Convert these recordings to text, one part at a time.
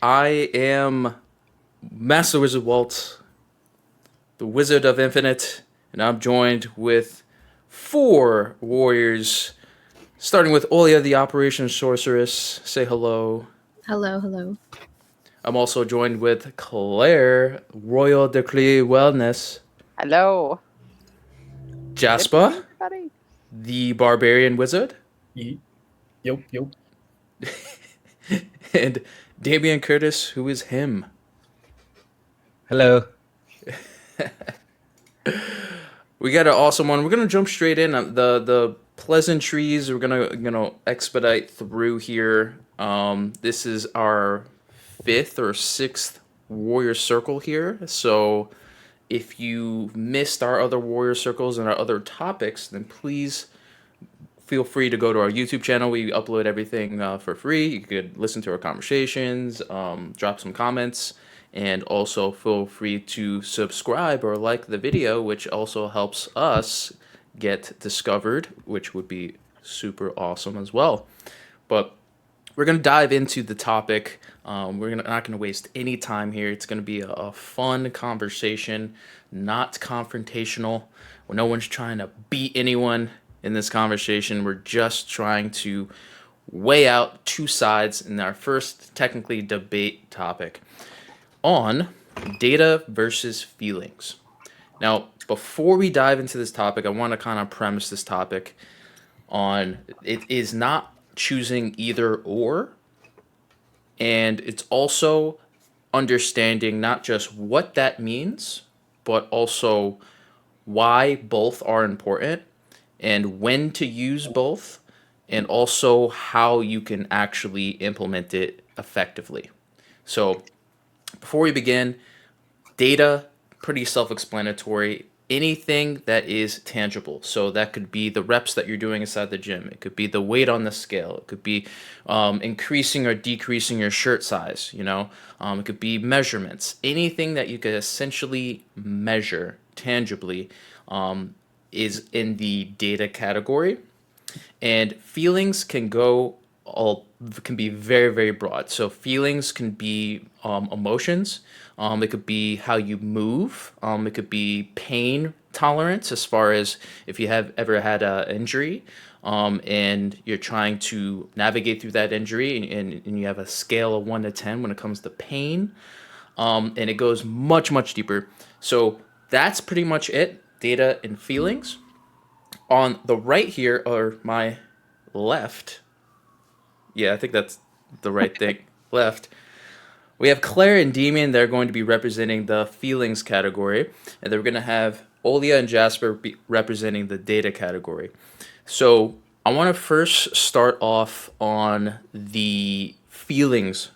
I am Master Wizard Walt, the Wizard of Infinite, and I'm joined with four warriors, starting with Olia, the Operation Sorceress. Say hello. Hello, hello. I'm also joined with Claire, Royal Decree Wellness, Hello. Good Jasper, morning, everybody. the Barbarian Wizard, Ye- Yup, yup. and Damian Curtis, who is him. Hello. We got an awesome one. We're gonna jump straight in. The pleasantries. We're gonna expedite through here. This is our fifth or sixth warrior circle here. So if you missed our other warrior circles and our other topics, then please feel free to go to our YouTube channel. We upload everything for free. You could listen to our conversations, drop some comments, and also feel free to subscribe or like the video, which also helps us get discovered, which would be super awesome as well. But we're going to dive into the topic. Not going to waste any time here. It's going to be a fun conversation, not confrontational. No one's trying to beat anyone in this conversation. We're just trying to weigh out two sides in our first technically debate topic on data versus feelings. Now, before we dive into this topic, I want to kind of premise this topic on it is not choosing either or, and it's also understanding not just what that means, but also why both are important and when to use both, and also how you can actually implement it effectively. So, before we begin, data, pretty self explanatory. Anything that is tangible. So that could be the reps that you're doing inside the gym. It could be the weight on the scale. It could be increasing or decreasing your shirt size. It could be measurements. Anything that you could essentially measure tangibly is in the data category. And feelings can be very, very broad. So feelings can be emotions. It could be how you move. It could be pain tolerance, as far as if you have ever had an injury, and you're trying to navigate through that injury, and you have a scale of 1 to 10 when it comes to pain, and it goes much, much deeper. So that's pretty much it. Data and feelings. On the right here, or my left, yeah, I think that's the right thing. Left. We have Claire and Demian. They're going to be representing the feelings category, and they're going to have Olia and Jasper be representing the data category. So I want to first start off on the feelings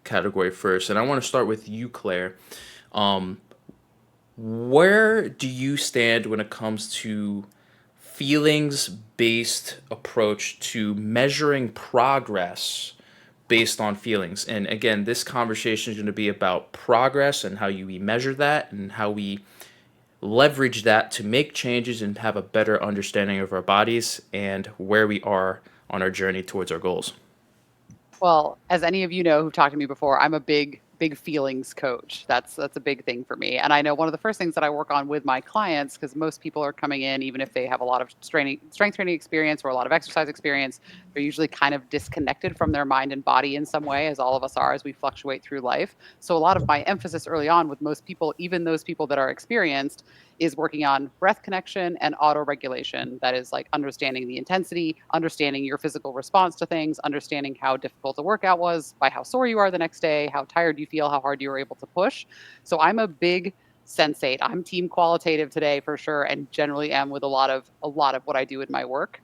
category first, and I want to start with you, Claire. Um, where do you stand when it comes to feelings based approach to measuring progress based on feelings? And again, this conversation is going to be about progress and how we measure that and how we leverage that to make changes and have a better understanding of our bodies and where we are on our journey towards our goals. Well, as any of you know who've talked to me before, I'm a big feelings coach. That's a big thing for me. And I know one of the first things that I work on with my clients, because most people are coming in, even if they have a lot of strength training experience or a lot of exercise experience, they're usually kind of disconnected from their mind and body in some way, as all of us are as we fluctuate through life. So a lot of my emphasis early on with most people, even those people that are experienced, is working on breath connection and auto regulation. That is like understanding the intensity, understanding your physical response to things, understanding how difficult the workout was by how sore you are the next day, how tired you feel, how hard you were able to push. So I'm a big sensate. I'm team qualitative today for sure, and generally am with a lot of what I do in my work.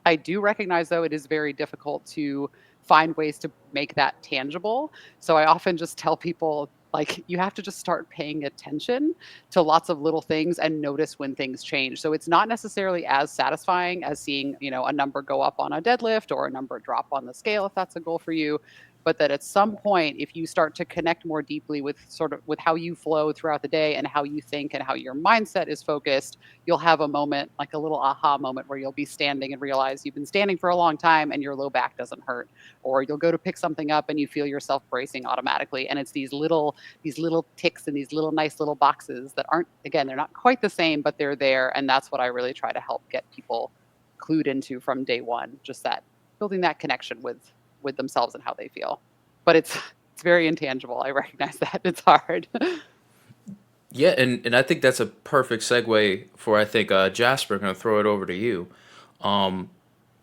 I do recognize, though, it is very difficult to find ways to make that tangible. So I often just tell people, like, you have to just start paying attention to lots of little things and notice when things change. So it's not necessarily as satisfying as seeing, a number go up on a deadlift or a number drop on the scale if that's a goal for you. but that at some point, if you start to connect more deeply with sort of with how you flow throughout the day and how you think and how your mindset is focused, you'll have a moment, like a little aha moment, where you'll be standing and realize you've been standing for a long time and your low back doesn't hurt. Or you'll go to pick something up and you feel yourself bracing automatically. And it's these little ticks and these little nice little boxes that aren't, again, they're not quite the same, but they're there. And that's what I really try to help get people clued into from day one, just that building that connection with themselves and how they feel. But it's very intangible. I recognize that. It's hard. Yeah, and I think that's a perfect segue for I think Jasper. I'm gonna throw it over to you. Um,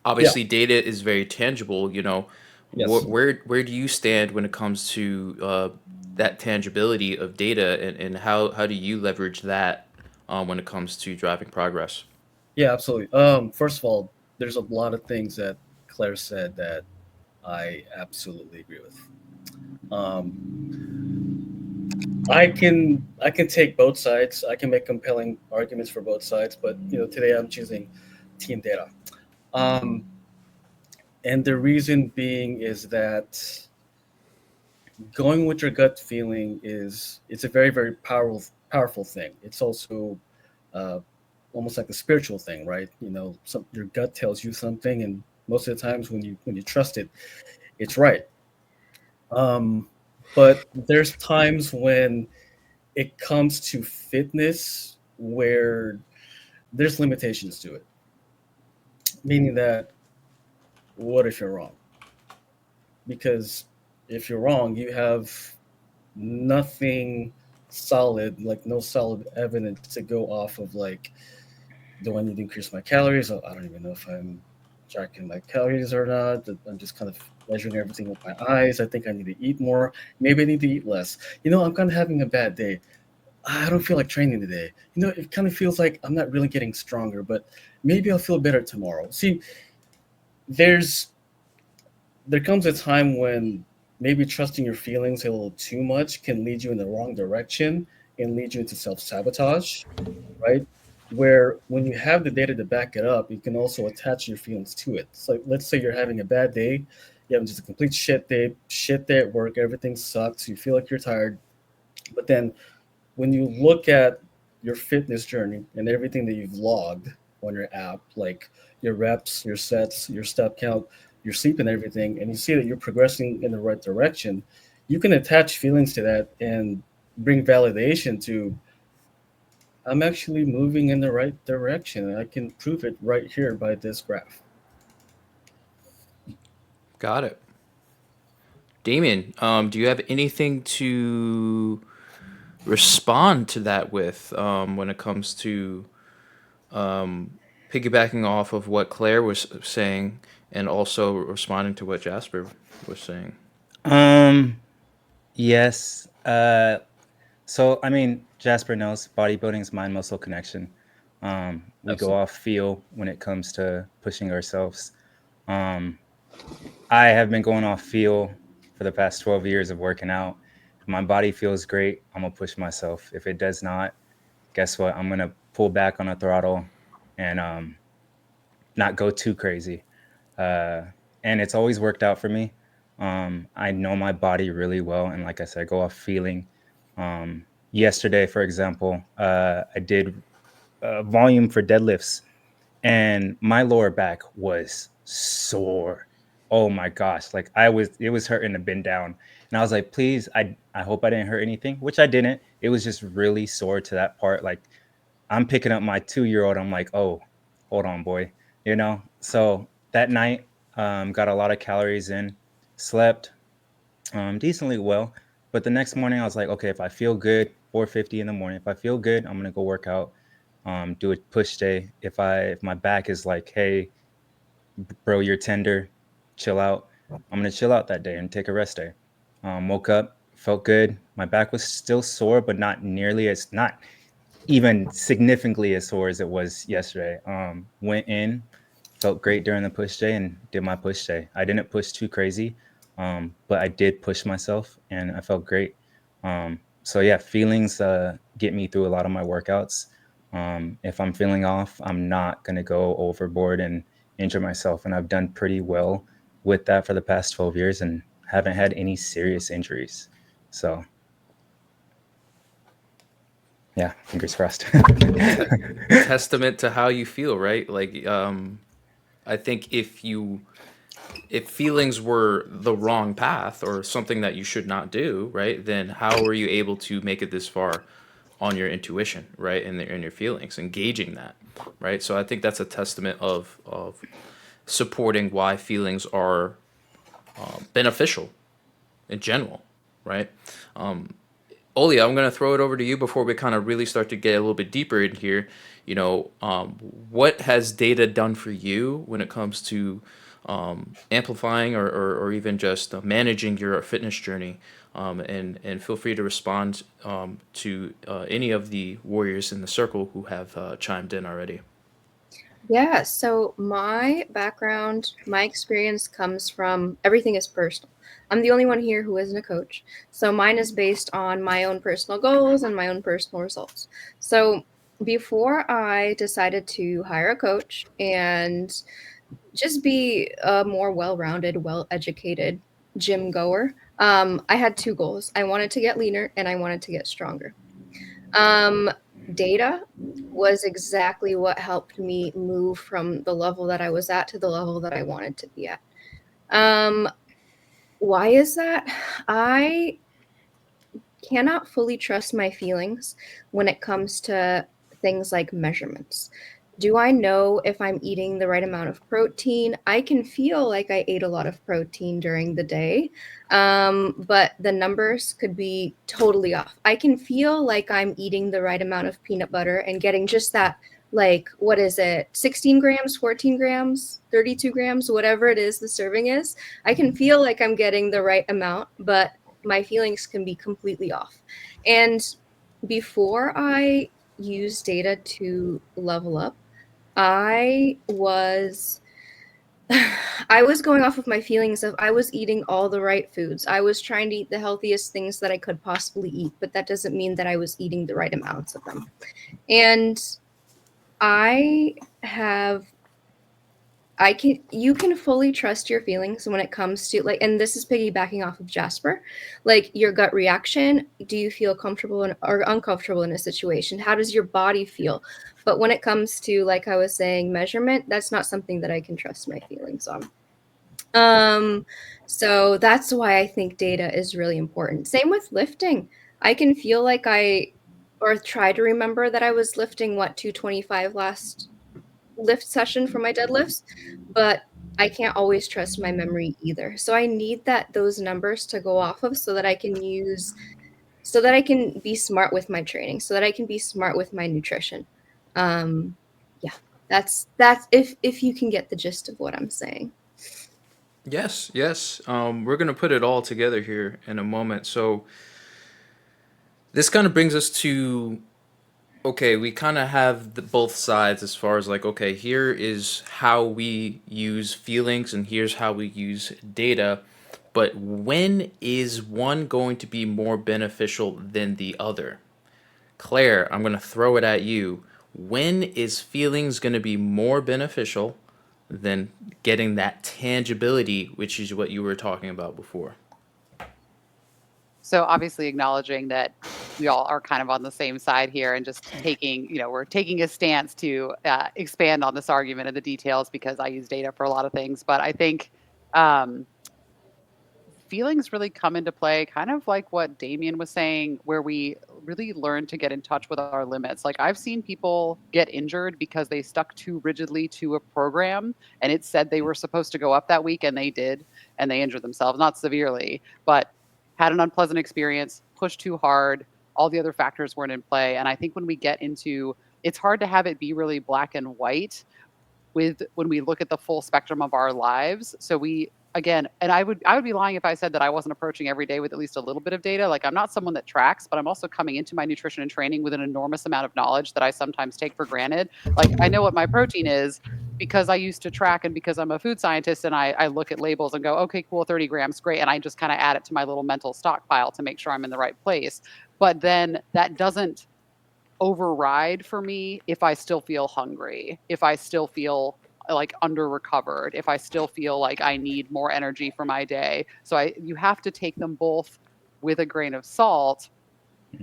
Yeah. Obviously, data is very tangible. You know, Yes. where do you stand when it comes to that tangibility of data, and how do you leverage that when it comes to driving progress? Yeah, absolutely. First of all, there's a lot of things that Claire said that I absolutely agree with. I can take both sides. I can make compelling arguments for both sides, but today I'm choosing team data. Um, and the reason being is that going with your gut feeling is it's a very very powerful thing. It's also uh, almost like a spiritual thing, right? Your gut tells you something, and most of the times when you trust it, it's right. Um, but there's times when it comes to fitness where there's limitations to it, meaning that what if you're wrong? Because if you're wrong, you have nothing solid, like no solid evidence to go off of. Like, do I need to increase my calories? I don't even know if I'm tracking my calories or not. I'm just kind of measuring everything with my eyes. I think I need to eat more. Maybe I need to eat less. I'm kind of having a bad day. I don't feel like training today. It kind of feels like I'm not really getting stronger, but maybe I'll feel better tomorrow. See, there's there comes a time when maybe trusting your feelings a little too much can lead you in the wrong direction and lead you into self-sabotage, right? Where when you have the data to back it up, you can also attach your feelings to it. So let's say you're having a bad day, you have just a complete shit day at work, everything sucks, you feel like you're tired, but then when you look at your fitness journey and everything that you've logged on your app, like your reps, your sets, your step count, your sleep, and everything, and you see that you're progressing in the right direction, you can attach feelings to that and bring validation to, I'm actually moving in the right direction. I can prove it right here by this graph. Got it. Damien, do you have anything to respond to that with when it comes to piggybacking off of what Claire was saying and also responding to what Jasper was saying? Um, yes. So I mean, Jasper knows bodybuilding is mind muscle connection. We go Absolutely. off feel when it comes to pushing ourselves. Um, I have been going off feel for the past 12 years of working out. If my body feels great, I'm gonna push myself. If it does not, guess what? I'm gonna pull back on the throttle and not go too crazy. Uh, and it's always worked out for me. I know my body really well, and like I said, I go off feeling. Yesterday, for example, I did volume for deadlifts, and my lower back was sore. Oh my gosh, like it was hurting to bend down, and I was like, please, I hope I didn't hurt anything, which I didn't. It was just really sore to that part, like I'm picking up my 2 year old. I'm like, oh, hold on, boy. So that night, got a lot of calories in, slept decently well. But the next morning, I was like, okay, if I feel good, 4:50 in the morning, if I feel good, I'm gonna go work out, do a push day. If my back is like, hey, bro, you're tender, chill out. I'm gonna chill out that day and take a rest day. Woke up, felt good. My back was still sore, but not nearly as not even significantly as sore as it was yesterday. Went in, felt great during the push day, and did my push day. I didn't push too crazy, but I did push myself, and I felt great. So yeah, feelings get me through a lot of my workouts. If I'm feeling off, I'm not gonna go overboard and injure myself, and I've done pretty well with that for the past 12 years, and haven't had any serious injuries. So yeah, fingers crossed. Testament to how you feel, right? Like, I think if feelings were the wrong path or something that you should not do, right, then how were you able to make it this far on your intuition, right, and in your feelings, engaging that, right? So I think that's a testament of supporting why feelings are beneficial in general, right? Oli, I'm going to throw it over to you before we kind of really start to get a little bit deeper in here. You know, what has data done for you when it comes to amplifying or even just managing your fitness journey? And feel free to respond to any of the warriors in the circle who have chimed in already. Yeah, so my background, my experience comes from everything is personal. I'm the only one here who isn't a coach. So mine is based on my own personal goals and my own personal results. So before I decided to hire a coach and just be a more well-rounded, well-educated gym goer, I had two goals. I wanted to get leaner and I wanted to get stronger. Um, Data was exactly what helped me move from the level that I was at to the level that I wanted to be at. Um, why is that? I cannot fully trust my feelings when it comes to things like measurements. Do I know if I'm eating the right amount of protein? I can feel like I ate a lot of protein during the day, but the numbers could be totally off. I can feel like I'm eating the right amount of peanut butter and getting just that, like, what is it, 16 grams, 14 grams, 32 grams, whatever it is the serving is. I can feel like I'm getting the right amount, but my feelings can be completely off. And before I use data to level up, I was I was going off of my feelings of I was eating all the right foods. I was trying to eat the healthiest things that I could possibly eat, but that doesn't mean that I was eating the right amounts of them. And I have you can fully trust your feelings when it comes to, like, and this is piggybacking off of Jasper, like your gut reaction. Do you feel comfortable or uncomfortable in a situation? How does your body feel? But when it comes to, like I was saying, measurement, that's not something that I can trust my feelings on. So that's why I think data is really important. Same with lifting. I can feel like or try to remember that I was lifting 225 last lift session for my deadlifts, but I can't always trust my memory either. So I need those numbers to go off of so that I can be smart with my training, so that I can be smart with my nutrition. Yeah, that's if you can get the gist of what I'm saying. Yes, yes. We're going to put it all together here in a moment. So this kind of brings us to, okay, we kind of have both sides as far as like, okay, here is how we use feelings and here's how we use data. But when is one going to be more beneficial than the other? Claire, I'm going to throw it at you. When is feelings going to be more beneficial than getting that tangibility, which is what you were talking about before? So obviously acknowledging that we all are kind of on the same side here and just taking, we're taking a stance to expand on this argument and the details because I use data for a lot of things. But I think um, feelings really come into play, kind of like what Damien was saying, where we really learn to get in touch with our limits. Like I've seen people get injured because they stuck too rigidly to a program and it said they were supposed to go up that week and they did, and they injured themselves, not severely, but had an unpleasant experience, pushed too hard, all the other factors weren't in play. And I think when we get into, it's hard to have it be really black and white with when we look at the full spectrum of our lives. So we, again, and I would be lying if I said that I wasn't approaching every day with at least a little bit of data. Like I'm not someone that tracks, but I'm also coming into my nutrition and training with an enormous amount of knowledge that I sometimes take for granted. Like I know what my protein is because I used to track and because I'm a food scientist and I look at labels and go, okay, cool, 30 grams, great. And I just kind of add it to my little mental stockpile to make sure I'm in the right place. But then that doesn't override for me if I still feel hungry, if I still feel like under recovered, if I still feel like I need more energy for my day. So you have to take them both with a grain of salt.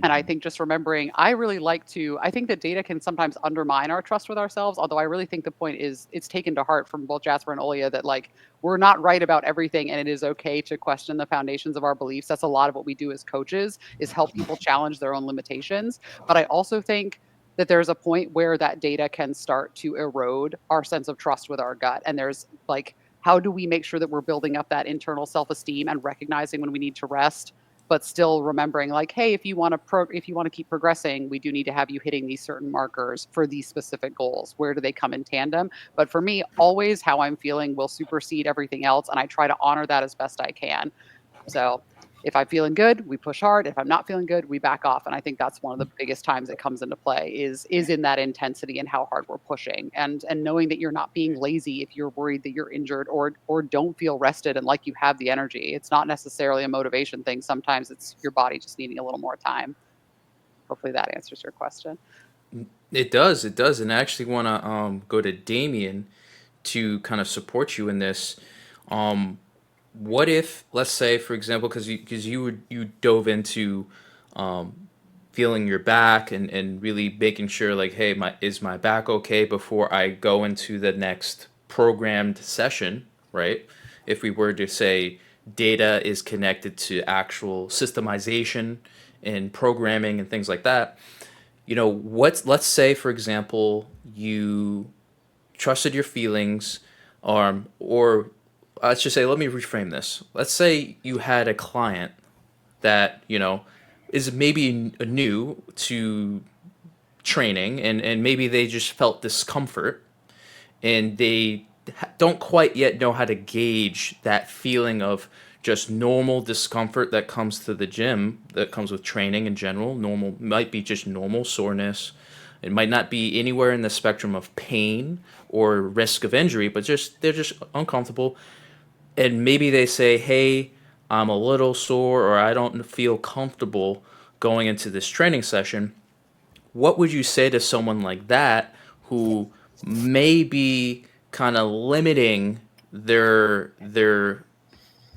And I think just remembering, I think that data can sometimes undermine our trust with ourselves. Although I really think the point is it's taken to heart from both Jasper and Olia that like we're not right about everything and it is okay to question the foundations of our beliefs. That's a lot of what we do as coaches is help people challenge their own limitations. But I also think that there's a point where that data can start to erode our sense of trust with our gut. And there's like, how do we make sure that we're building up that internal self-esteem and recognizing when we need to rest, but still remembering like, hey, if you want to keep progressing, we do need to have you hitting these certain markers for these specific goals. Where do they come in tandem? But for me, always how I'm feeling will supersede everything else, and I try to honor that as best I can. So if I'm feeling good, we push hard. If I'm not feeling good, we back off. And I think that's one of the biggest times it comes into play is in that intensity and how hard we're pushing. And knowing that you're not being lazy if you're worried that you're injured or don't feel rested and like you have the energy. It's not necessarily a motivation thing. Sometimes it's your body just needing a little more time. Hopefully that answers your question. It does. It does. And I actually want to go to Damien to kind of support you in this. Um, what if, let's say, for example, you dove into feeling your back and really making sure like, hey, my back okay before I go into the next programmed session, right? If we were to say data is connected to actual systemization and programming and things like that, let's say for example you trusted your feelings, or let's just say, let me reframe this. Let's say you had a client that is maybe new to training, and maybe they just felt discomfort and they don't quite yet know how to gauge that feeling of just normal discomfort that comes to the gym, that comes with training in general. Normal might be just normal soreness. It might not be anywhere in the spectrum of pain or risk of injury, but just they're just uncomfortable. And maybe they say, "Hey, I'm a little sore, or I don't feel comfortable going into this training session." What would you say to someone like that who may be kind of limiting their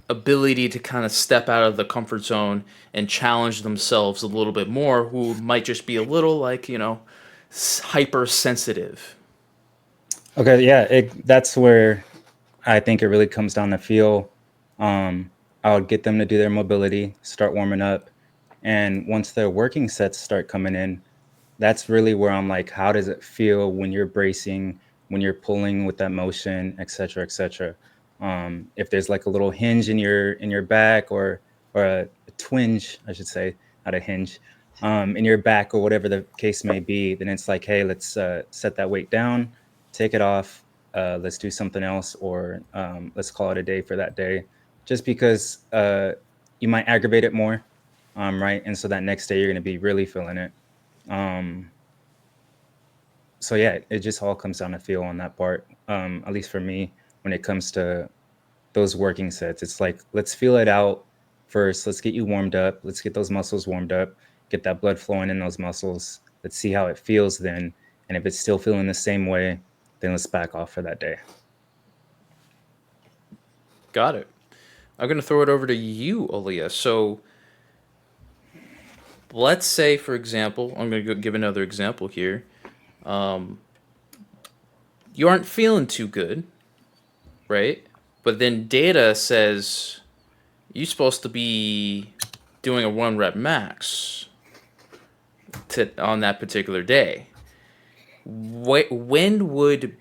ability to kind of step out of the comfort zone and challenge themselves a little bit more, who might just be a little like, hypersensitive? Okay, yeah, that's where I think it really comes down to feel. I would get them to do their mobility, start warming up, and once their working sets start coming in, that's really where I'm like, how does it feel when you're bracing, when you're pulling with that motion, et cetera, et cetera. If there's like a little hinge in your back, or a twinge, I should say, not a hinge, in your back, or whatever the case may be, then it's like, hey, let's set that weight down, take it off, let's do something else, or let's call it a day for that day, just because you might aggravate it more, right? And so that next day you're going to be really feeling it. Um, so yeah, it just all comes down to feel on that part. At least for me, when it comes to those working sets, it's like, let's feel it out first. Let's get you warmed up. Let's get those muscles warmed up, get that blood flowing in those muscles. Let's see how it feels then. And if it's still feeling the same way, then let's back off for that day. Got it. I'm going to throw it over to you, Aaliyah. So let's say, for example, I'm going to give another example here. You aren't feeling too good, right? But then data says you're supposed to be doing a 1 rep max on that particular day. When would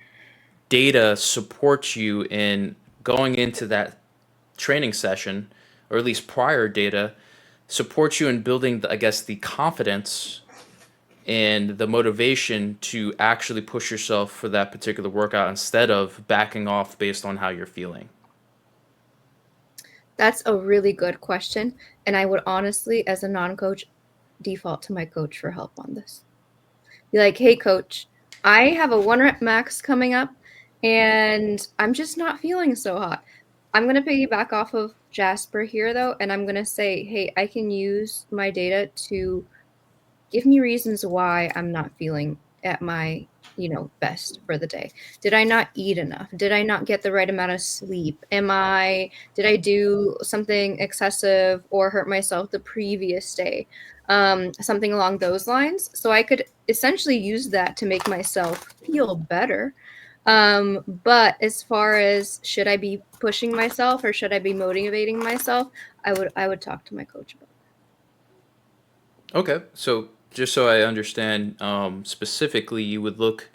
data support you in going into that training session, or at least prior data, support you in building, I guess, the confidence and the motivation to actually push yourself for that particular workout instead of backing off based on how you're feeling? That's a really good question. And I would honestly, as a non coach, default to my coach for help on this. Be like, hey, coach, I have a 1 rep max coming up and I'm just not feeling so hot. I'm going to piggyback off of Jasper here, though, and I'm going to say, hey, I can use my data to give me reasons why I'm not feeling at my best for the day? Did I not eat enough? Did I not get the right amount of sleep? Did I do something excessive or hurt myself the previous day? Something along those lines. So I could essentially use that to make myself feel better. But as far as should I be pushing myself or should I be motivating myself, I would talk to my coach about Okay, so just so I understand, specifically, you would look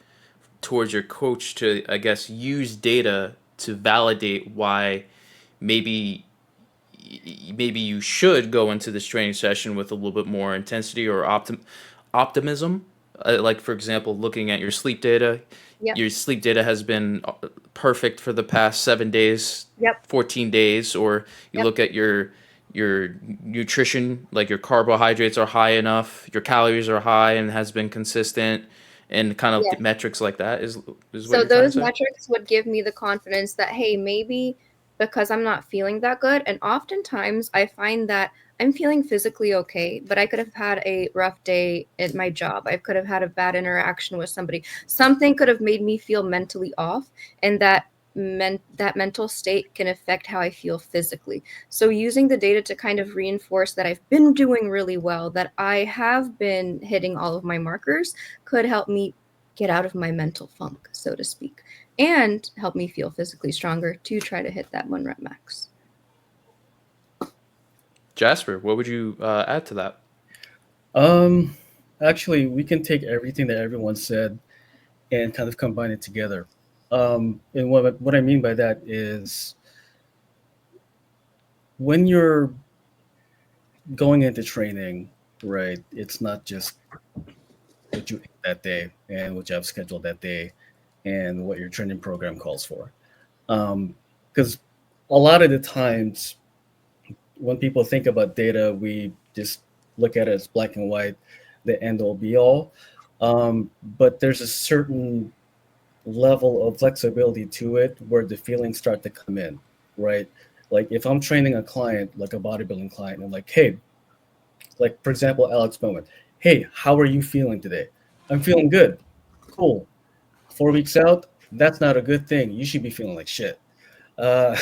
towards your coach to, I guess, use data to validate why maybe maybe you should go into this training session with a little bit more intensity or optimism. Like for example, looking at your sleep data, Yep. your sleep data has been perfect for the past 7 days, Yep. 14 days, or you Yep. look at your nutrition, like your carbohydrates are high enough, your calories are high and has been consistent, and kind of Yeah. metrics like that is what So you're trying to those say. metrics would give me the confidence that, hey, maybe because I'm not feeling that good. And oftentimes I find that I'm feeling physically okay, but I could have had a rough day at my job. I could have had a bad interaction with somebody. Something could have made me feel mentally off, and that mental state can affect how I feel physically. So using the data to kind of reinforce that I've been doing really well, that I have been hitting all of my markers, could help me get out of my mental funk, so to speak, and help me feel physically stronger to try to hit that 1 rep max. Jasper, what would you add to that? Um, Actually, we can take everything that everyone said and kind of combine it together. And what I mean by that is when you're going into training, right? It's not just what you ate that day and what you have scheduled that day and what your training program calls for. Because a lot of the times when people think about data, we just look at it as black and white, the end all be all. But there's a certain level of flexibility to it where the feelings start to come in, right? Like if I'm training a client, like a bodybuilding client, I'm like, hey, like for example, Alex Bowman, hey, how are you feeling today? I'm feeling good. Cool. 4 weeks out, that's not a good thing. You should be feeling like shit. Uh,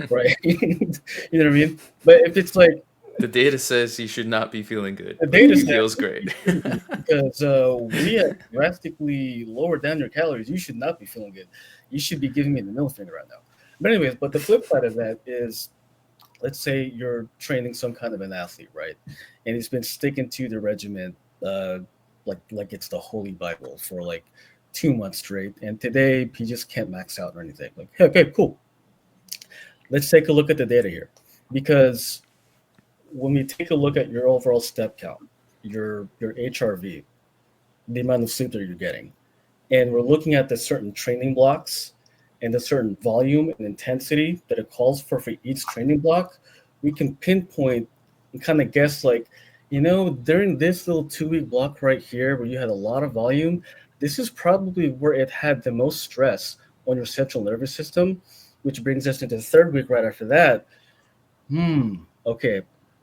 right? You know what I mean? But if it's like The data says you should not be feeling good, the but data he says feels you should great. be feeling good because we have drastically lowered down your calories. You should not be feeling good. You should be giving me the middle finger right now. But anyways, but the flip side of that is, let's say you're training some kind of an athlete, right? And he's been sticking to the regimen, like it's the holy Bible for like 2 months straight. And today he just can't max out or anything. Like, hey, okay, cool. Let's take a look at the data here, because when we take a look at your overall step count, your HRV, the amount of sleep that you're getting, and we're looking at the certain training blocks and the certain volume and intensity that it calls for each training block, we can pinpoint and kind of guess like, during this little 2 week block right here where you had a lot of volume, this is probably where it had the most stress on your central nervous system, which brings us into the third week right after that. Okay,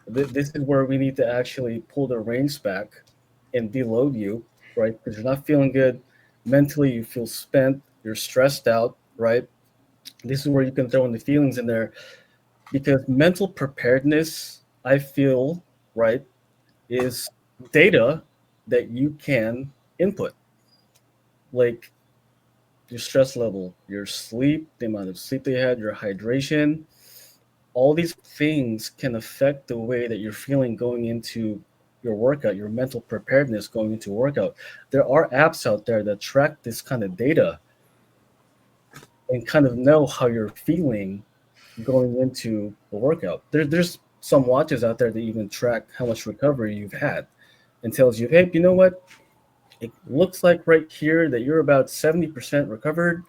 this is where we need to actually pull the reins back and deload you, right? Because you're not feeling good. Mentally, you feel spent, you're stressed out, right? This is where you can throw in the feelings in there, because mental preparedness, I feel, right, is data that you can input, like your stress level, your sleep, the amount of sleep that you had, your hydration. All these things can affect the way that you're feeling going into your workout, your mental preparedness going into workout. There are apps out there that track this kind of data and kind of know how you're feeling going into a workout. There's some watches out there that even track how much recovery you've had and tells you, hey, you know what? It looks like right here that you're about 70% recovered.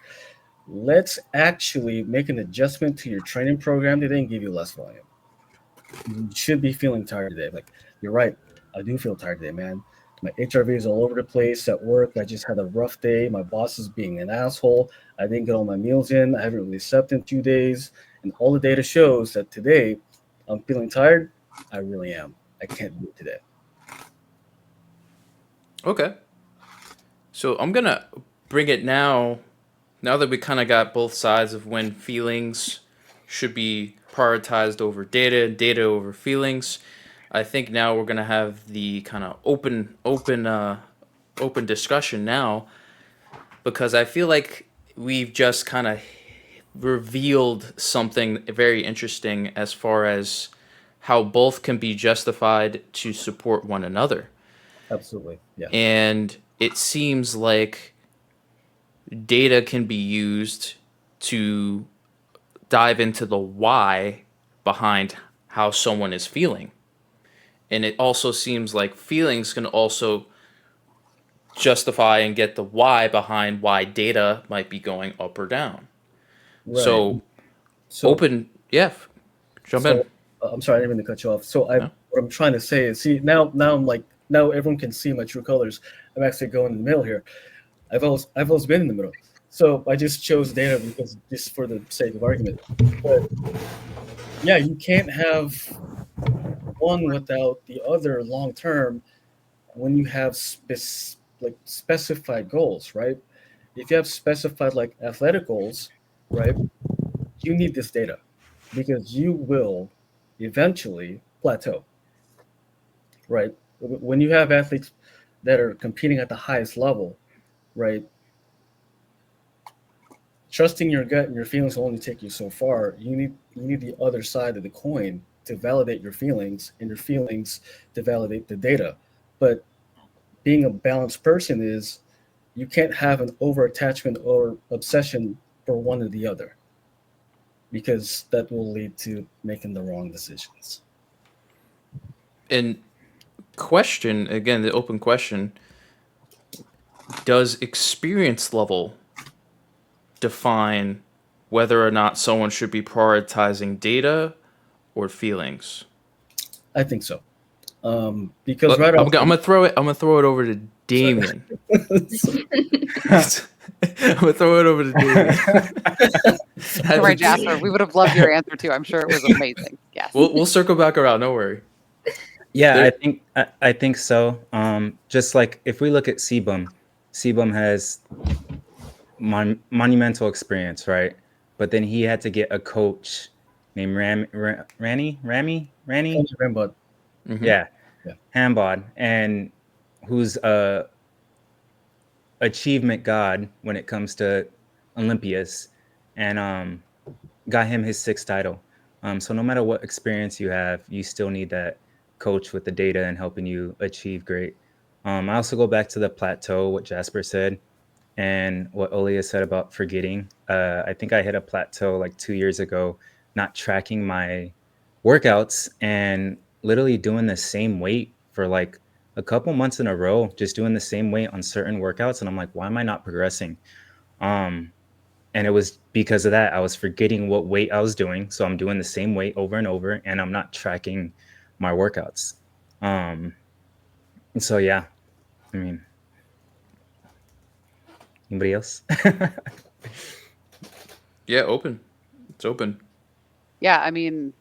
Let's actually make an adjustment to your training program today and give you less volume. You should be feeling tired today. Like, you're right. I do feel tired today, man. My HRV is all over the place at work. I just had a rough day. My boss is being an asshole. I didn't get all my meals in. I haven't really slept in 2 days. And all the data shows that today I'm feeling tired. I really am. I can't do it today. Okay. So I'm gonna bring it now. Now that we kind of got both sides of when feelings should be prioritized over data and data over feelings, I think now we're gonna have the kind of open discussion now, because I feel like we've just kind of revealed something very interesting as far as how both can be justified to support one another. Absolutely. Yeah. And it seems like data can be used to dive into the why behind how someone is feeling. And it also seems like feelings can also justify and get the why behind why data might be going up or down. Right. So So yeah, jump in. so I'm sorry, I didn't mean to cut you off. So I No? what I'm trying to say is, see, now I'm like, now everyone can see my true colors. I'm actually going in the middle here. I've always been in the middle. So I just chose data because just for the sake of argument. But yeah, you can't have one without the other long term when you have like specified goals, right? If you have specified like athletic goals, right, you need this data because you will eventually plateau, right? When you have athletes that are competing at the highest level, right, trusting your gut and your feelings will only take you so far. You need the other side of the coin to validate your feelings and your feelings to validate the data. But being a balanced person is you can't have an over attachment or obsession for one or the other because that will lead to making the wrong decisions. And question again, the open question: does experience level define whether or not someone should be prioritizing data or feelings? I think so. Because right off I'm the gonna throw it. I'm gonna throw it over to sorry. Damien. I'm gonna throw it over to Damien. Don't worry, Jasper. We would have loved your answer too. I'm sure it was amazing. Yes. We'll circle back around. Don't worry. Yeah, There, I think so. Just like if we look at Sebum has monumental experience, right? But then he had to get a coach named Rami, But mhm. yeah, yeah, Hambod, and who's a achievement god when it comes to Olympias, and got him his sixth title. So no matter what experience you have, you still need that coach with the data and helping you achieve great. I also go back to the plateau, what Jasper said, and what Olia said about forgetting. I think I hit a plateau like 2 years ago, not tracking my workouts and literally doing the same weight for like a couple months in a row, just doing the same weight on certain workouts. And I'm like, why am I not progressing? Um, and it was because of that. I was forgetting what weight I was doing. So I'm doing the same weight over and over, and I'm not tracking my workouts. Um, and so, yeah, I mean, anybody else? Yeah, open. It's open. Yeah, I mean,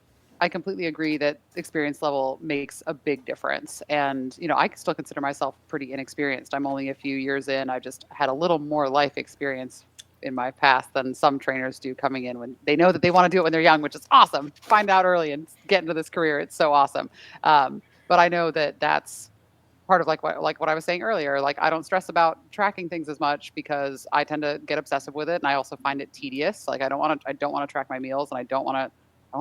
I completely agree that experience level makes a big difference. And, I still consider myself pretty inexperienced. I'm only a few years in. I just had a little more life experience in my past than some trainers do coming in when they know that they want to do it when they're young, which is awesome. Find out early and get into this career. It's so awesome. But I know that that's part of like what I was saying earlier. Like I don't stress about tracking things as much because I tend to get obsessive with it, and I also find it tedious. Like I don't want to track my meals, and I want to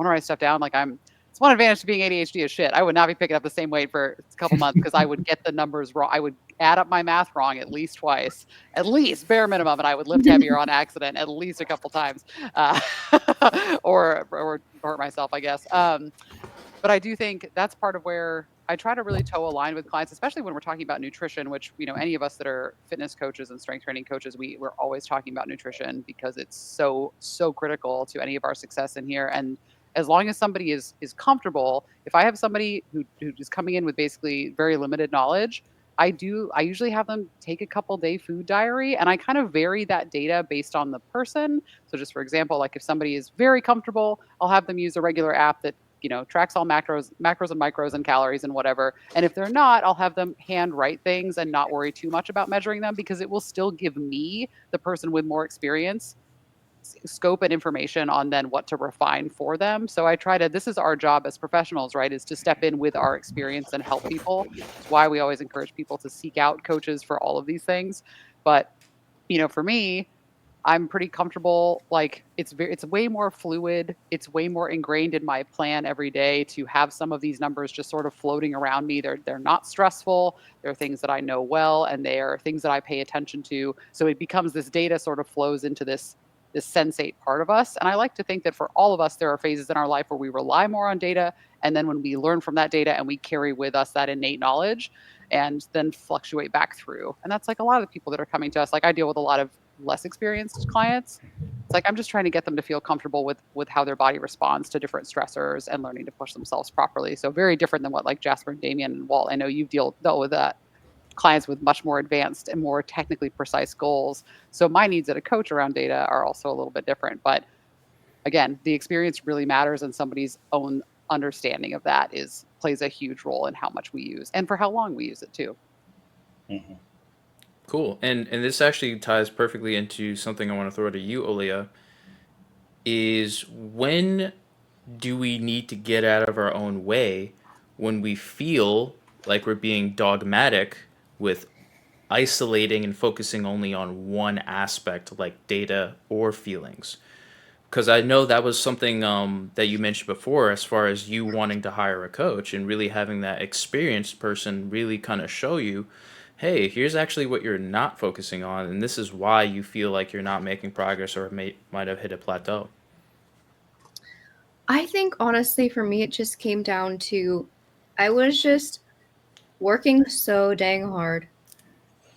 write stuff down. It's one advantage to being ADHD as shit. I would not be picking up the same weight for a couple months because I would get the numbers wrong. I would add up my math wrong at least twice, at least bare minimum, and I would lift heavier on accident at least a couple times, uh, or hurt myself, I guess. But I do think that's part of where I try to really toe a line with clients, especially when we're talking about nutrition, which, any of us that are fitness coaches and strength training coaches, we're always talking about nutrition because it's so, so critical to any of our success in here. And as long as somebody is comfortable, if I have somebody who is coming in with basically very limited knowledge, I usually have them take a couple day food diary and I kind of vary that data based on the person. So just for example, like if somebody is very comfortable, I'll have them use a regular app that tracks all macros and micros and calories and whatever. And if they're not, I'll have them hand write things and not worry too much about measuring them, because it will still give me, the person with more experience, scope and information on then what to refine for them. So I try to, this is our job as professionals, right? Is to step in with our experience and help people. It's why we always encourage people to seek out coaches for all of these things. But, for me, I'm pretty comfortable. Like, it's way more fluid. It's way more ingrained in my plan every day to have some of these numbers just sort of floating around me. They're not stressful. They're things that I know well, and they are things that I pay attention to. So it becomes, this data sort of flows into this sensate part of us. And I like to think that for all of us, there are phases in our life where we rely more on data, and then when we learn from that data and we carry with us that innate knowledge, and then fluctuate back through. And that's like a lot of the people that are coming to us. Like, I deal with a lot of less experienced clients. It's like I'm just trying to get them to feel comfortable with how their body responds to different stressors and learning to push themselves properly. So very different than what like Jasper and Damien and Walt. I know you've dealt with that, clients with much more advanced and more technically precise goals. So my needs as a coach around data are also a little bit different. But again, the experience really matters, and somebody's own understanding of that plays a huge role in how much we use and for how long we use it too. Mhm. Cool. And this actually ties perfectly into something I want to throw to you, Olia, is when do we need to get out of our own way when we feel like we're being dogmatic with isolating and focusing only on one aspect like data or feelings? Because I know that was something that you mentioned before, as far as you wanting to hire a coach and really having that experienced person really kind of show you, hey, here's actually what you're not focusing on, and this is why you feel like you're not making progress or might have hit a plateau. I think honestly, for me, it just came down to I was just working so dang hard,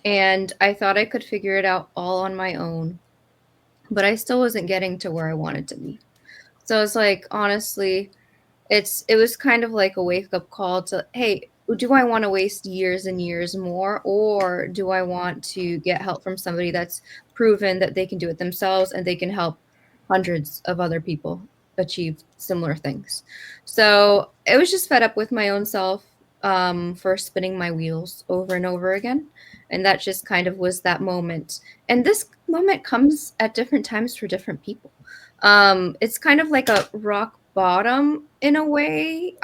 and I thought I could figure it out all on my own, but I still wasn't getting to where I wanted to be. So it's like, honestly, it was kind of like a wake up call to, hey, do I want to waste years and years more, or do I want to get help from somebody that's proven that they can do it themselves and they can help hundreds of other people achieve similar things? So it was just fed up with my own self, for spinning my wheels over and over again. And that just kind of was that moment. And this moment comes at different times for different people. It's kind of like a rock bottom in a way.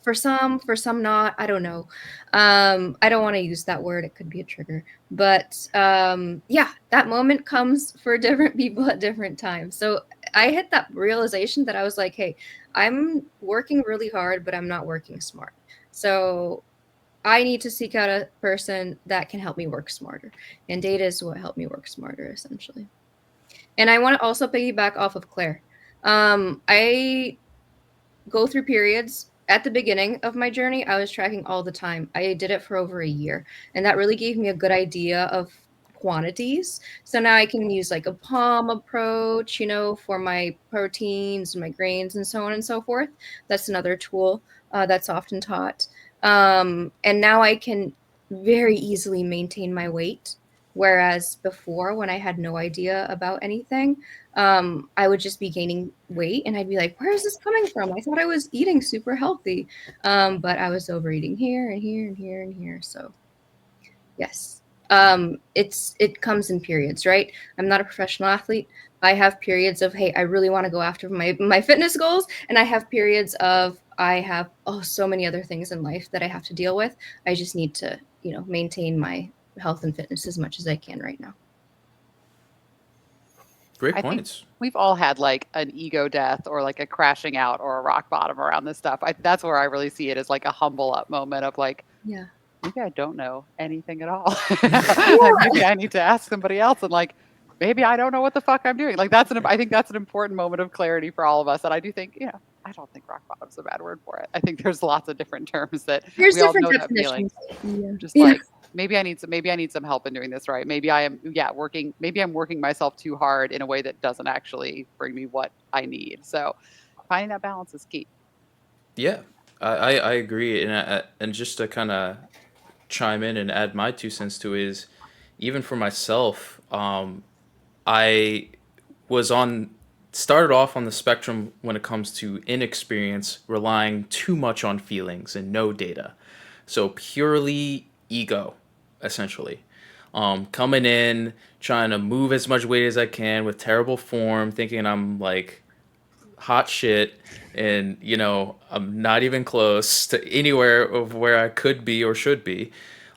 For some not. I don't know. I don't want to use that word. It could be a trigger. But yeah, that moment comes for different people at different times. So I hit that realization that I was like, hey, I'm working really hard, but I'm not working smart. So I need to seek out a person that can help me work smarter. And data is what helped me work smarter, essentially. And I want to also piggyback off of Claire. I go through periods. At the beginning of my journey, I was tracking all the time. I did it for over a year, and that really gave me a good idea of quantities. So now I can use like a palm approach, for my proteins and my grains and so on and so forth. That's another tool that's often taught. And now I can very easily maintain my weight. Whereas before, when I had no idea about anything, I would just be gaining weight, and I'd be like, where is this coming from? I thought I was eating super healthy, but I was overeating here and here and here and here. So yes, it comes in periods, right? I'm not a professional athlete. I have periods of, hey, I really want to go after my fitness goals, and I have periods of, I have so many other things in life that I have to deal with. I just need to maintain my health and fitness as much as I can right now. Great I think points. we've all had like an ego death or like a crashing out or a rock bottom around this stuff. That's where I really see it as like a humble up moment of like, Yeah. maybe I don't know anything at all. And maybe I need to ask somebody else, and like, maybe I don't know what the fuck I'm doing. Like I think that's an important moment of clarity for all of us. And I do think, I don't think rock bottom's a bad word for it. I think there's lots of different terms that There's we all different know that feeling. definitions. Yeah. Just Yeah. like, maybe I need some help in doing this right. Maybe I am, maybe I'm working myself too hard in a way that doesn't actually bring me what I need. So finding that balance is key. Yeah, I agree, and just to kind of chime in and add my 2 cents to it is, even for myself, I was on started off on the spectrum when it comes to inexperience, relying too much on feelings and no data. So purely ego, essentially. Coming in, trying to move as much weight as I can with terrible form, thinking I'm like hot shit, and I'm not even close to anywhere of where I could be or should be.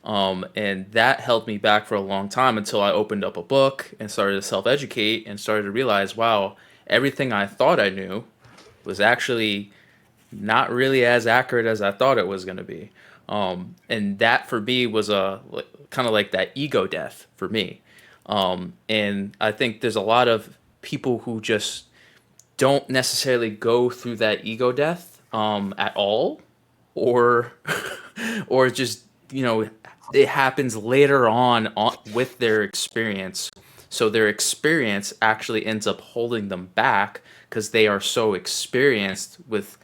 And that held me back for a long time until I opened up a book and started to self-educate and started to realize, wow, everything I thought I knew was actually not really as accurate as I thought it was going to be. And that for me was a kind of like that ego death for me. And I think there's a lot of people who just don't necessarily go through that ego death at all, or or just it happens later on with their experience. So their experience actually ends up holding them back because they are so experienced with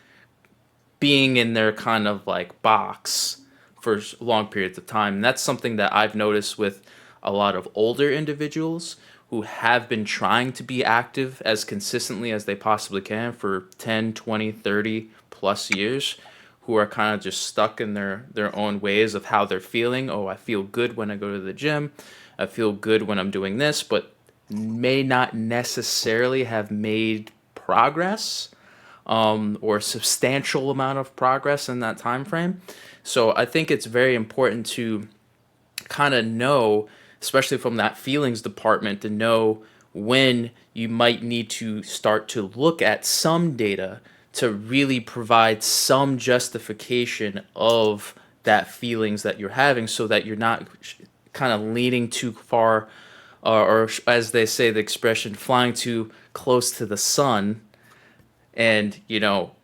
being in their kind of like box for long periods of time. And that's something that I've noticed with a lot of older individuals who have been trying to be active as consistently as they possibly can for 10, 20, 30 plus years, who are kind of just stuck in their own ways of how they're feeling. Oh, I feel good when I go to the gym. I feel good when I'm doing this, but may not necessarily have made progress or a substantial amount of progress in that time frame. So I think it's very important to kind of know, especially from that feelings department, to know when you might need to start to look at some data to really provide some justification of that feelings that you're having, so that you're not kind of leaning too far, or as they say, the expression, flying too close to the sun, and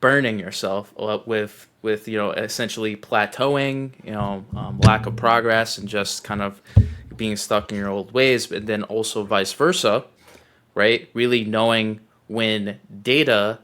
burning yourself with essentially plateauing, lack of progress, and just kind of being stuck in your old ways. But then also vice versa, right? Really knowing when data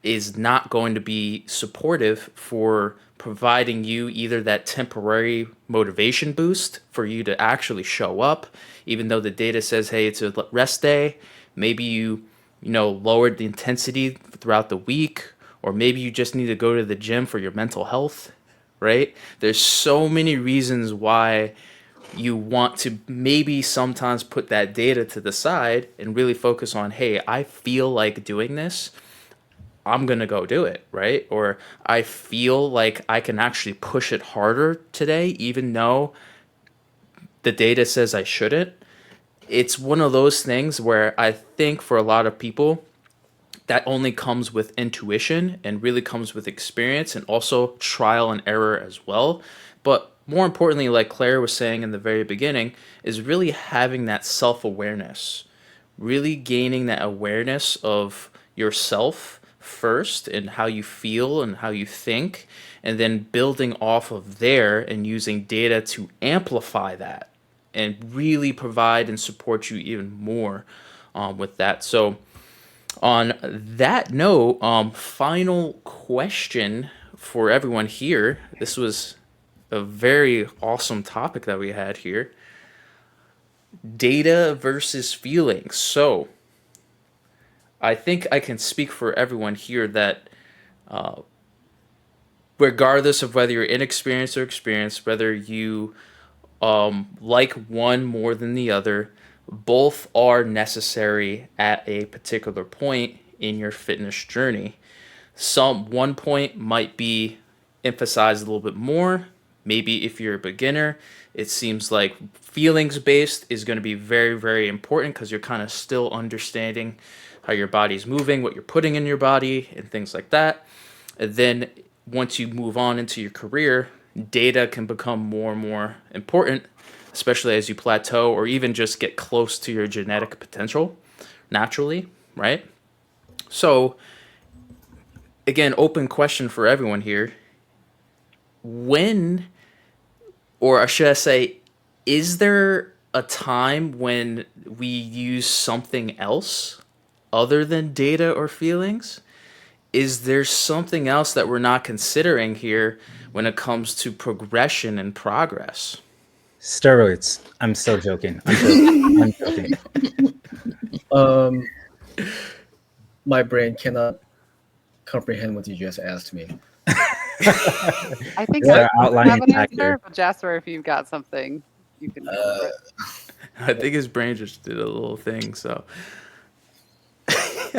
is not going to be supportive for providing you either that temporary motivation boost for you to actually show up, even though the data says, hey, it's a rest day. Maybe you lowered the intensity throughout the week, or maybe you just need to go to the gym for your mental health, right? There's so many reasons why you want to maybe sometimes put that data to the side and really focus on, hey, I feel like doing this, I'm going to go do it, right? Or I feel like I can actually push it harder today, even though the data says I shouldn't. It's one of those things where I think for a lot of people, that only comes with intuition and really comes with experience, and also trial and error as well. But more importantly, like Claire was saying in the very beginning, is really having that self-awareness, really gaining that awareness of yourself first and how you feel and how you think, and then building off of there and using data to amplify that and really provide and support you even more with that. So on that note, final question for everyone here. This was a very awesome topic that we had here. Data versus feelings. So I think I can speak for everyone here that regardless of whether you're inexperienced or experienced, whether you like one more than the other, both are necessary at a particular point in your fitness journey. One point might be emphasized a little bit more. Maybe if you're a beginner, it seems like feelings based is going to be very, very important because you're kind of still understanding how your body's moving, what you're putting in your body, and things like that. And then once you move on into your career, data can become more and more important, especially as you plateau or even just get close to your genetic potential naturally, right? So, again, open question for everyone here. When, or should I say, is there a time when we use something else other than data or feelings? Is there something else that we're not considering here when it comes to progression and progress? Steroids. I'm still joking. I'm joking. I'm joking. Um, my brain cannot comprehend what you just asked me. I think It's I an have outlining an factor. answer, but Jasper, if you've got something, you can go for Uh, it. I think his brain just did a little thing. So I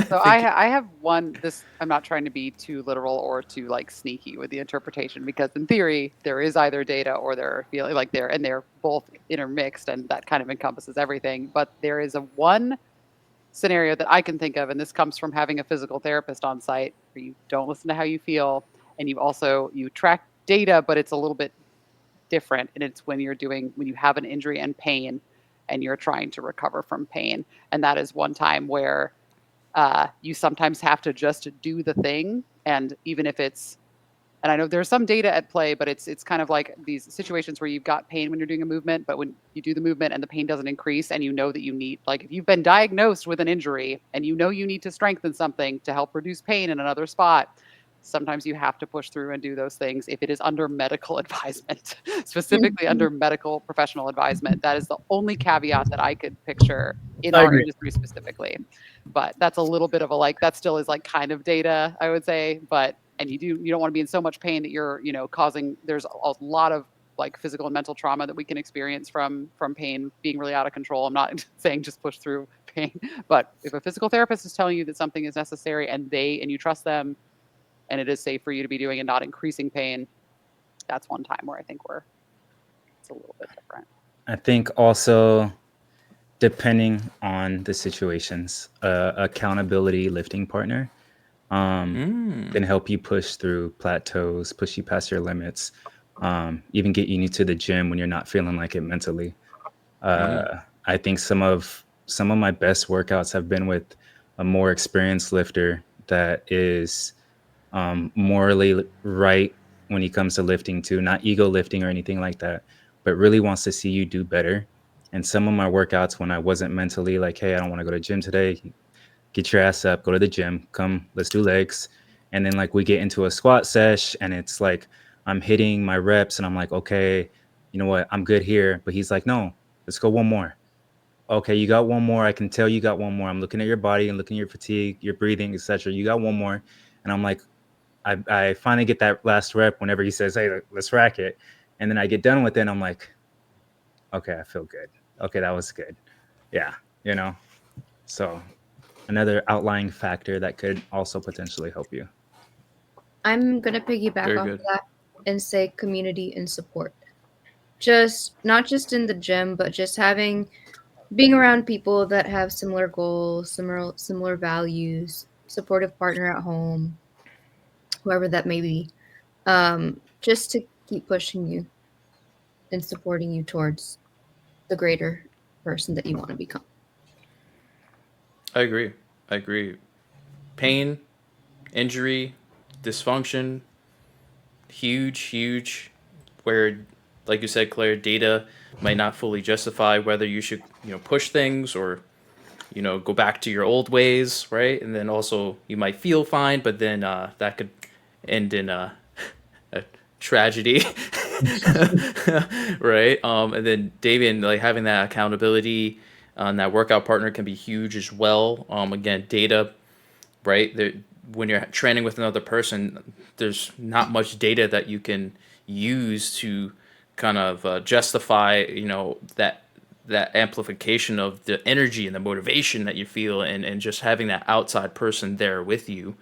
So think I have one. This I'm not trying to be too literal or too like sneaky with the interpretation because in theory there is either data or they're feeling like they're both intermixed and that kind of encompasses everything. But there is a one scenario that I can think of, and this comes from having a physical therapist on site where you don't listen to how you feel, and you track data, but it's a little bit different, and it's when you have an injury and pain, and you're trying to recover from pain, and that is one time where you sometimes have to just do the thing, and even if it's and I know there's some data at play, but it's kind of like these situations where you've got pain when you're doing a movement, but when you do the movement and the pain doesn't increase and you know that you need like if you've been diagnosed with an injury and you know you need to strengthen something to help reduce pain in another spot, sometimes you have to push through and do those things if it is under medical advisement, specifically under medical professional advisement. That is the only caveat that I could picture in I our agree. industry specifically. But that's a little bit of a like that still is like kind of data, I would say, but and you don't want to be in so much pain that you're, causing there's a lot of like physical and mental trauma that we can experience from pain being really out of control. I'm not saying just push through pain, but if a physical therapist is telling you that something is necessary and you trust them and it is safe for you to be doing and not increasing pain, that's one time where I think it's a little bit different. I think also depending on the situations, accountability lifting partner can help you push through plateaus, push you past your limits, even get you to the gym when you're not feeling like it mentally. I think some of my best workouts have been with a more experienced lifter that is morally right when he comes to lifting too, not ego lifting or anything like that, but really wants to see you do better. And some of my workouts when I wasn't mentally like, hey, I don't want to go to the gym today, get your ass up, go to the gym, come, let's do legs. And then like we get into a squat sesh and it's like I'm hitting my reps and I'm like, okay, you know what, I'm good here. But he's like, no, let's go one more. Okay, you got one more. I can tell you got one more. I'm looking at your body and looking at your fatigue, your breathing, etc. You got one more. And I'm like, I finally get that last rep whenever he says, hey, let's rack it. And then I get done with it and I'm like, okay, I feel good. Okay, that was good. Yeah, you know? So another outlying factor that could also potentially help you. I'm gonna piggyback very off of good. that and say community and support. Just not just in the gym, but just being around people that have similar goals, similar values, supportive partner at home, whoever that may be, just to keep pushing you and supporting you towards the greater person that you want to become. I agree. I agree. Pain, injury, dysfunction, huge, huge. Where, like you said, Claire, data might not fully justify whether you should, push things or, go back to your old ways, right? And then also you might feel fine, but then that could end in a tragedy, right? And then Davian, like having that accountability and that workout partner can be huge as well. Again, data, right? When you're training with another person, there's not much data that you can use to kind of justify, that amplification of the energy and the motivation that you feel, and just having that outside person there with you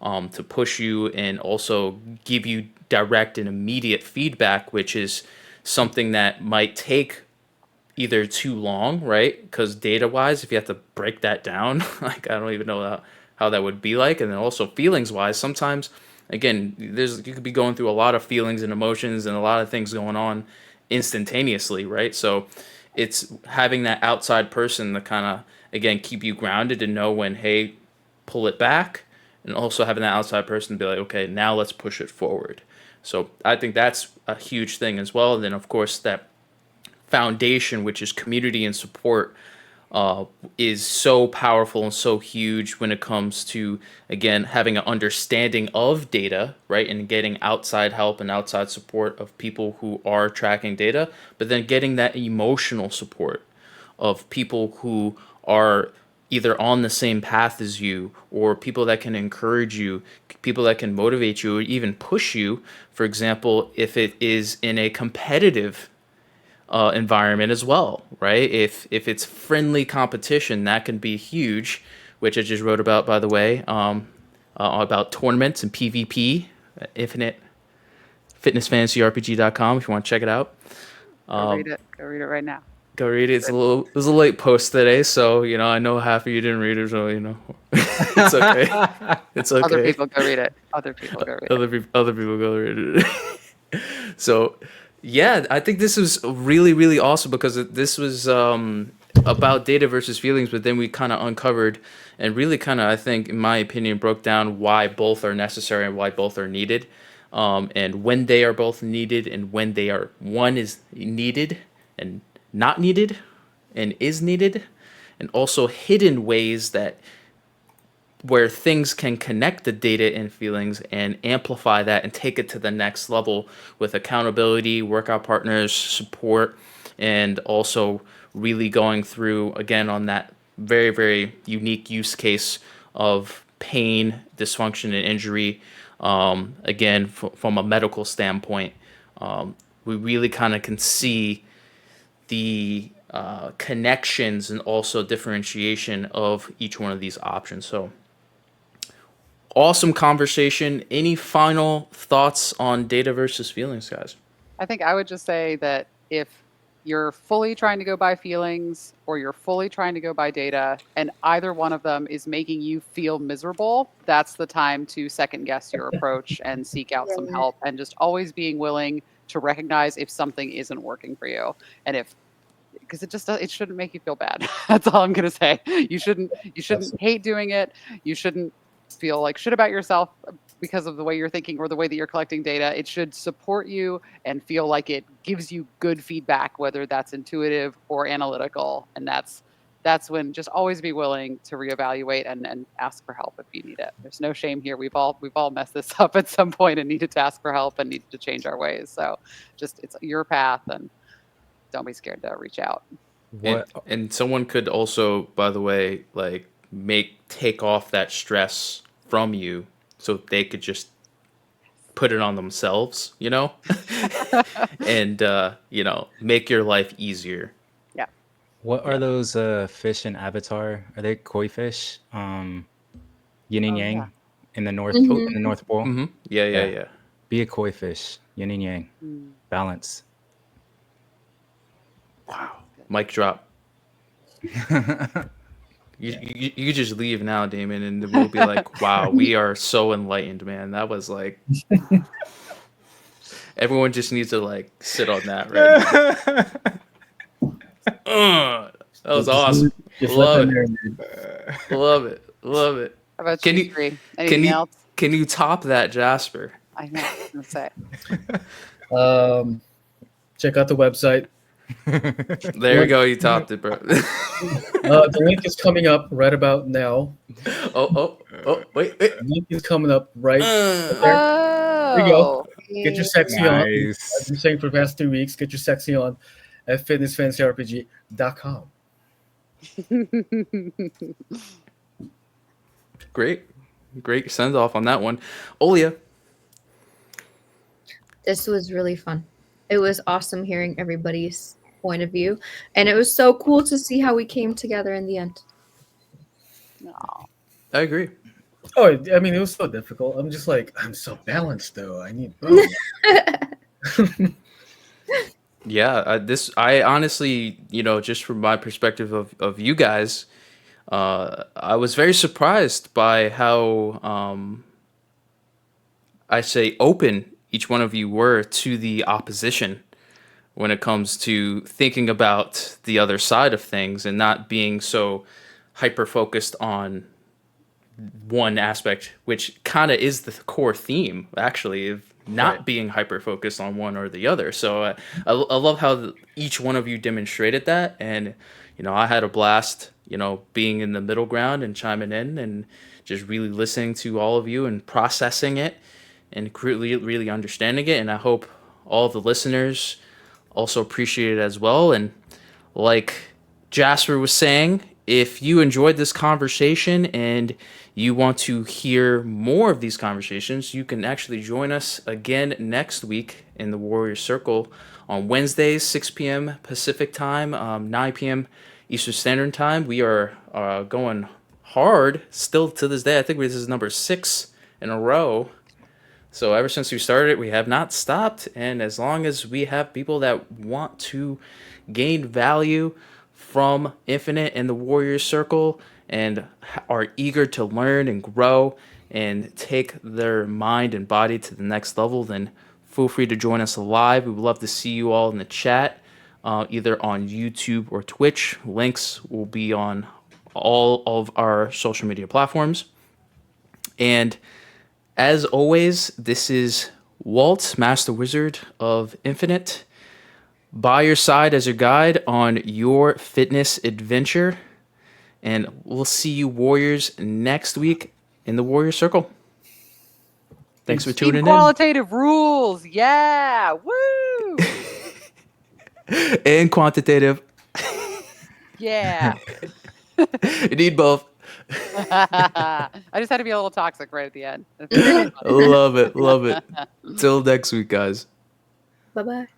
to push you and also give you direct and immediate feedback, which is something that might take either too long, right? Because data wise, if you have to break that down, like I don't even know how that would be like. And then also feelings wise, sometimes again, you could be going through a lot of feelings and emotions and a lot of things going on instantaneously, right? So it's having that outside person to kind of again keep you grounded and know when, hey, pull it back, and also having that outside person be like, okay, now let's push it forward. So I think that's a huge thing as well. And then of course that foundation, which is community and support, is so powerful and so huge when it comes to, again, having an understanding of data, right? And getting outside help and outside support of people who are tracking data, but then getting that emotional support of people who are either on the same path as you, or people that can encourage you, people that can motivate you or even push you. For example, if it is in a competitive environment as well, right? If it's friendly competition, that can be huge, which I just wrote about, by the way, about tournaments and PvP, Infinite Fitness Fantasy RPG.com if you want to check it out. Go read it. Go read it right now. Go read it. It was a late post today, so I know half of you didn't read it, so it's okay. It's okay. Other people go read it. Other people go read it. Other people go read it. So, yeah, I think this was really, really awesome because this was about data versus feelings, but then we kind of uncovered and really kind of, I think, in my opinion, broke down why both are necessary and why both are needed, and when they are both needed and when one is needed and not needed and is needed, and also hidden ways where things can connect the data and feelings and amplify that and take it to the next level with accountability, workout partners, support, and also really going through again on that very, very unique use case of pain, dysfunction, and injury. Again, from a medical standpoint, we really kind of can see the connections and also differentiation of each one of these options. So awesome conversation. Any final thoughts on data versus feelings, guys? I think I would just say that if you're fully trying to go by feelings or you're fully trying to go by data and either one of them is making you feel miserable, that's the time to second guess your approach and seek out some Yeah. help, and just always being willing to recognize if something isn't working for you. And if because it shouldn't make you feel bad. That's all I'm gonna say. You shouldn't hate doing it. You shouldn't feel like shit about yourself because of the way you're thinking or the way that you're collecting data. It should support you and feel like it gives you good feedback, whether that's intuitive or analytical. And that's when just always be willing to reevaluate and ask for help if you need it. There's no shame here. We've all messed this up at some point and needed to ask for help and needed to change our ways. So just it's your path, and don't be scared to reach out. And someone could also, by the way, like take off that stress from you so they could just put it on themselves, and make your life easier. Yeah. What Yeah. are those fish in Avatar? Are they koi fish? Yin and Oh, yang yeah. in the Mhm. in the North Pole. Mm-hmm. Yeah. Yeah. Be a koi fish. Yin and yang. Mm. Balance. Wow. Mic drop. You just leave now, Damon, and then we'll be like, wow, we are so enlightened, man. That was like everyone just needs to like sit on that right now. That was awesome. Just let Love them it. marinate. Love it. Love it. How about Can you, you- Bree? Anything else? Can you top that, Jasper? I know. I was gonna say. Check out the website. There you go. You topped it, bro. The link is coming up right about now. Oh, wait. The link is coming up right Uh, there. Oh, you go. Get your sexy on. I've Nice. been saying for the past 3 weeks, get your sexy on at fitnessfantasyrpg.com. Great send off on that one. Olia. This was really fun. It was awesome hearing everybody's point of view, and it was so cool to see how we came together in the end. Aw. I agree. Oh, I mean, it was so difficult. I'm just like, I'm so balanced, though. I need both. Yeah, I honestly, just from my perspective of you guys, I was very surprised by how I say open each one of you were to the opposition when it comes to thinking about the other side of things and not being so hyper focused on one aspect, which kind of is the core theme, actually, of not Right. being hyper focused on one or the other. So I love how each one of you demonstrated that, and I had a blast, being in the middle ground and chiming in and just really listening to all of you and processing it and really, really understanding it. And I hope all the listeners also appreciate it as well. And like Jasper was saying, if you enjoyed this conversation and you want to hear more of these conversations, you can actually join us again next week in the Warrior Circle on Wednesdays, 6 p.m. Pacific time, 9 p.m. Eastern Standard Time. We are going hard still to this day. I think this is number 6 in a row. So ever since we started, we have not stopped. And as long as we have people that want to gain value from Infinite and the Warrior Circle and are eager to learn and grow and take their mind and body to the next level, then feel free to join us live. We would love to see you all in the chat, either on YouTube or Twitch. Links will be on all of our social media platforms. And as always, this is Walt, Master Wizard of Infinite, by your side as your guide on your fitness adventure. And we'll see you Warriors next week in the Warrior Circle. Thanks for tuning in. Qualitative rules. Yeah. Woo. And quantitative. Yeah. You need both. I just had to be a little toxic right at the end. Love it. Love it. Till next week, guys. Bye bye.